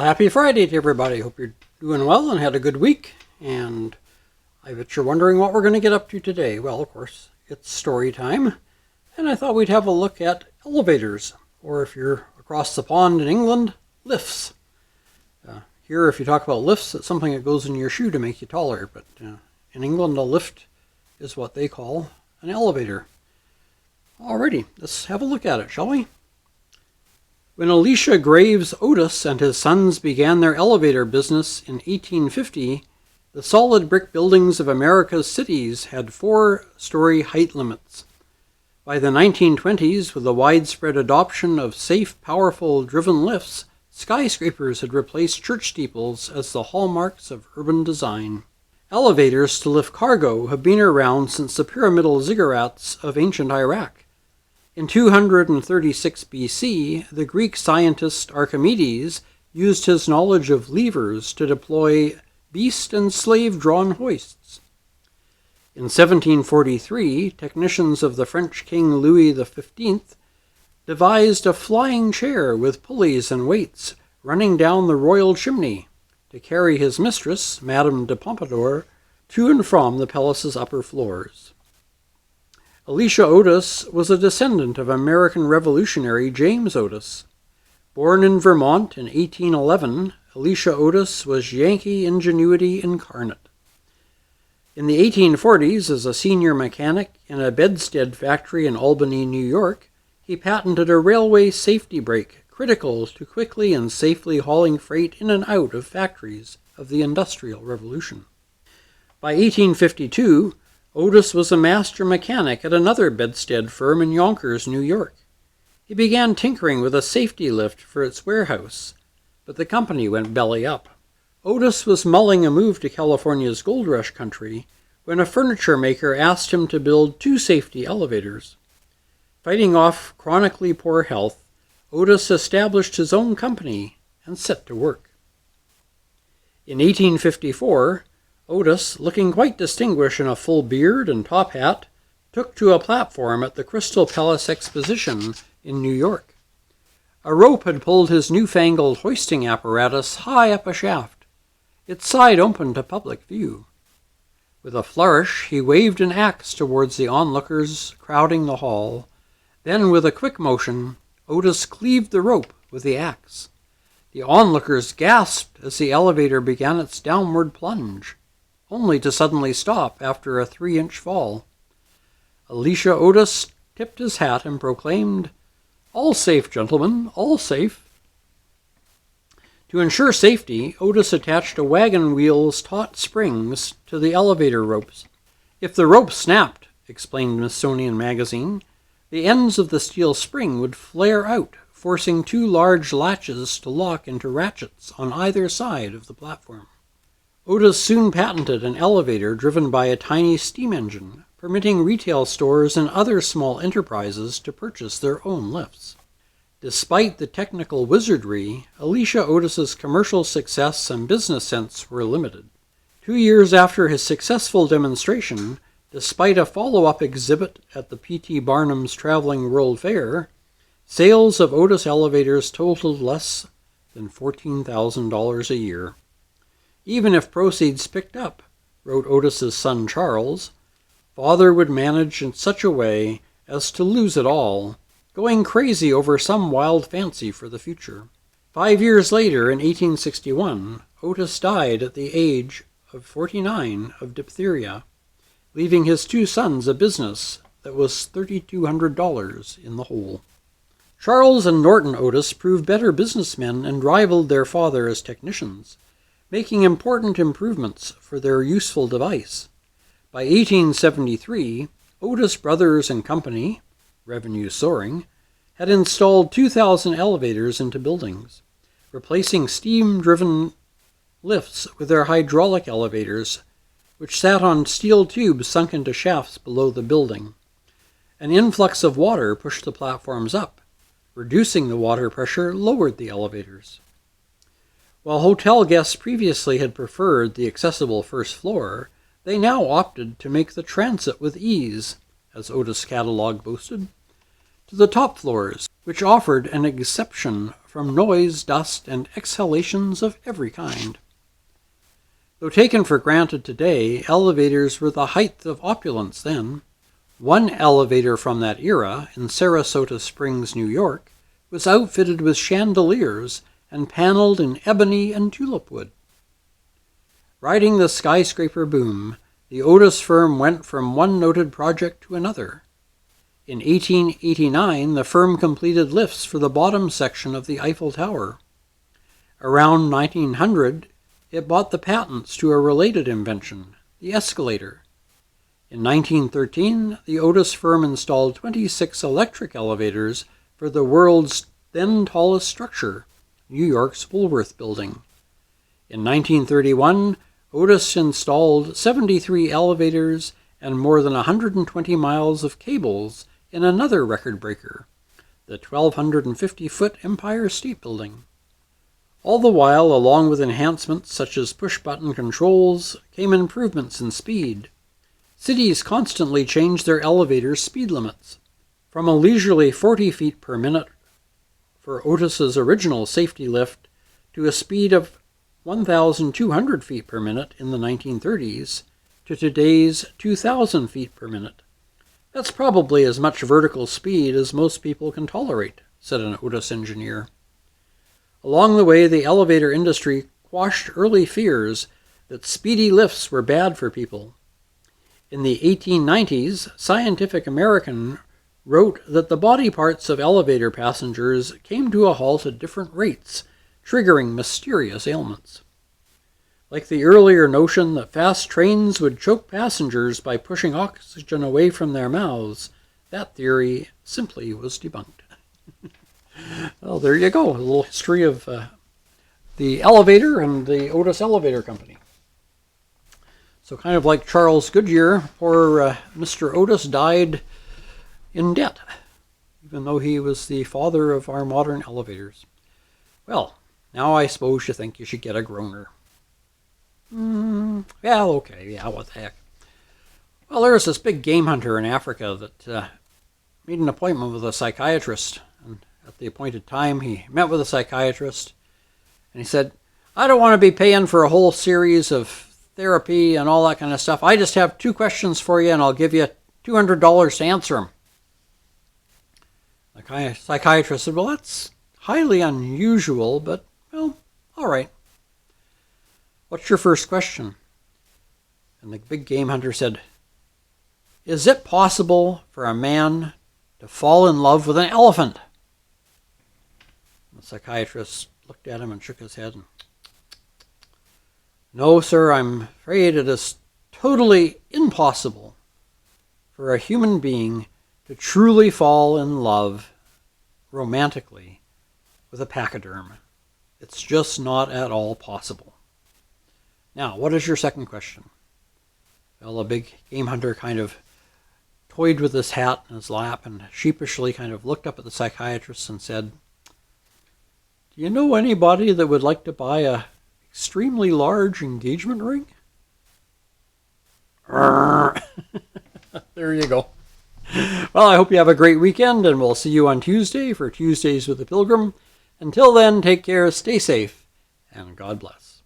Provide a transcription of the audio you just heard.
happy Friday to everybody. Hope you're doing well and had a good week. And I bet you're wondering what we're going to get up to today. Well, of course, it's story time. And I thought we'd have a look at elevators. Or if you're across the pond in England, lifts. Here, if you talk about lifts, it's something that goes in your shoe to make you taller. But in England, a lift is what they call an elevator. Alrighty, let's have a look at it, shall we? When Elisha Graves Otis and his sons began their elevator business in 1850, the solid brick buildings of America's cities had 4-story height limits. By the 1920s, with the widespread adoption of safe, powerful, driven lifts, skyscrapers had replaced church steeples as the hallmarks of urban design. Elevators to lift cargo have been around since the pyramidal ziggurats of ancient Iraq. In 236 BC, the Greek scientist Archimedes used his knowledge of levers to deploy beast and slave-drawn hoists. In 1743, technicians of the French King Louis XV devised a flying chair with pulleys and weights running down the royal chimney to carry his mistress, Madame de Pompadour, to and from the palace's upper floors. Elisha Otis was a descendant of American revolutionary James Otis. Born in Vermont in 1811, Elisha Otis was Yankee ingenuity incarnate. In the 1840s, as a senior mechanic in a bedstead factory in Albany, New York, he patented a railway safety brake critical to quickly and safely hauling freight in and out of factories of the Industrial Revolution. By 1852, Otis was a master mechanic at another bedstead firm in Yonkers, New York. He began tinkering with a safety lift for its warehouse, but the company went belly up. Otis was mulling a move to California's gold rush country when a furniture maker asked him to build 2 safety elevators. Fighting off chronically poor health, Otis established his own company and set to work. In 1854, Otis, looking quite distinguished in a full beard and top hat, took to a platform at the Crystal Palace Exposition in New York. A rope had pulled his newfangled hoisting apparatus high up a shaft. Its side opened to public view. With a flourish, he waved an axe towards the onlookers crowding the hall. Then, with a quick motion, Otis cleaved the rope with the axe. The onlookers gasped as the elevator began its downward plunge, only to suddenly stop after a 3-inch fall. Elisha Otis tipped his hat and proclaimed, "All safe, gentlemen, all safe." To ensure safety, Otis attached a wagon wheel's taut springs to the elevator ropes. If the rope snapped, explained Smithsonian Magazine, the ends of the steel spring would flare out, forcing 2 large latches to lock into ratchets on either side of the platform. Otis soon patented an elevator driven by a tiny steam engine, permitting retail stores and other small enterprises to purchase their own lifts. Despite the technical wizardry, Elisha Otis's commercial success and business sense were limited. 2 years after his successful demonstration, despite a follow-up exhibit at the P.T. Barnum's Traveling World Fair, sales of Otis elevators totaled less than $14,000 a year. Even if proceeds picked up, wrote Otis's son Charles, father would manage in such a way as to lose it all, going crazy over some wild fancy for the future. 5 years later, in 1861, Otis died at the age of 49 of diphtheria, leaving his 2 sons a business that was $3,200 in the hole. Charles and Norton Otis proved better businessmen and rivaled their father as technicians, making important improvements for their useful device. By 1873, Otis Brothers and Company, revenue soaring, had installed 2,000 elevators into buildings, replacing steam-driven lifts with their hydraulic elevators, which sat on steel tubes sunk into shafts below the building. An influx of water pushed the platforms up. Reducing the water pressure lowered the elevators. While hotel guests previously had preferred the accessible first floor, they now opted to make the transit with ease, as Otis' catalog boasted. to the top floors, which offered an exception from noise, dust, and exhalations of every kind. Though taken for granted today, elevators were the height of opulence then. One elevator from that era, in Sarasota Springs, New York, was outfitted with chandeliers and paneled in ebony and tulip wood. Riding the skyscraper boom, the Otis firm went from one noted project to another. In 1889, the firm completed lifts for the bottom section of the Eiffel Tower. Around 1900, it bought the patents to a related invention, the escalator. In 1913, the Otis firm installed 26 electric elevators for the world's then tallest structure, New York's Woolworth Building. In 1931, Otis installed 73 elevators and more than 120 miles of cables in another record breaker, the 1,250-foot Empire State Building. All the while, along with enhancements such as push-button controls, came improvements in speed. Cities constantly changed their elevator speed limits, from a leisurely 40 feet per minute for Otis's original safety lift to a speed of 1,200 feet per minute in the 1930s to today's 2,000 feet per minute. That's probably as much vertical speed as most people can tolerate, said an Otis engineer. Along the way, the elevator industry quashed early fears that speedy lifts were bad for people. In the 1890s, Scientific American wrote that the body parts of elevator passengers came to a halt at different rates, triggering mysterious ailments. Like the earlier notion that fast trains would choke passengers by pushing oxygen away from their mouths, that theory simply was debunked. Well, there you go, a little history of the elevator and the Otis Elevator Company. So kind of like Charles Goodyear, poor Mr. Otis died in debt, even though he was the father of our modern elevators. Well, now I suppose you think you should get a groaner. Yeah, okay, yeah, what the heck. Well, there's this big game hunter in Africa that made an appointment with a psychiatrist, and at the appointed time he met with a psychiatrist, and he said, I don't want to be paying for a whole series of therapy and all that kind of stuff. I just have 2 questions for you, and I'll give you $200 to answer them. The psychiatrist said, well, that's highly unusual, but, well, all right. What's your first question? And the big game hunter said, is it possible for a man to fall in love with an elephant? The psychiatrist looked at him and shook his head. No, sir, I'm afraid it is totally impossible for a human being to truly fall in love romantically with a pachyderm. It's just not at all possible. Now, what is your second question? Well, a big game hunter kind of toyed with his hat in his lap and sheepishly kind of looked up at the psychiatrist and said, do you know anybody that would like to buy a extremely large engagement ring? There you go. Well, I hope you have a great weekend, and we'll see you on Tuesday for Tuesdays with the Pilgrim. Until then, take care, stay safe, and God bless.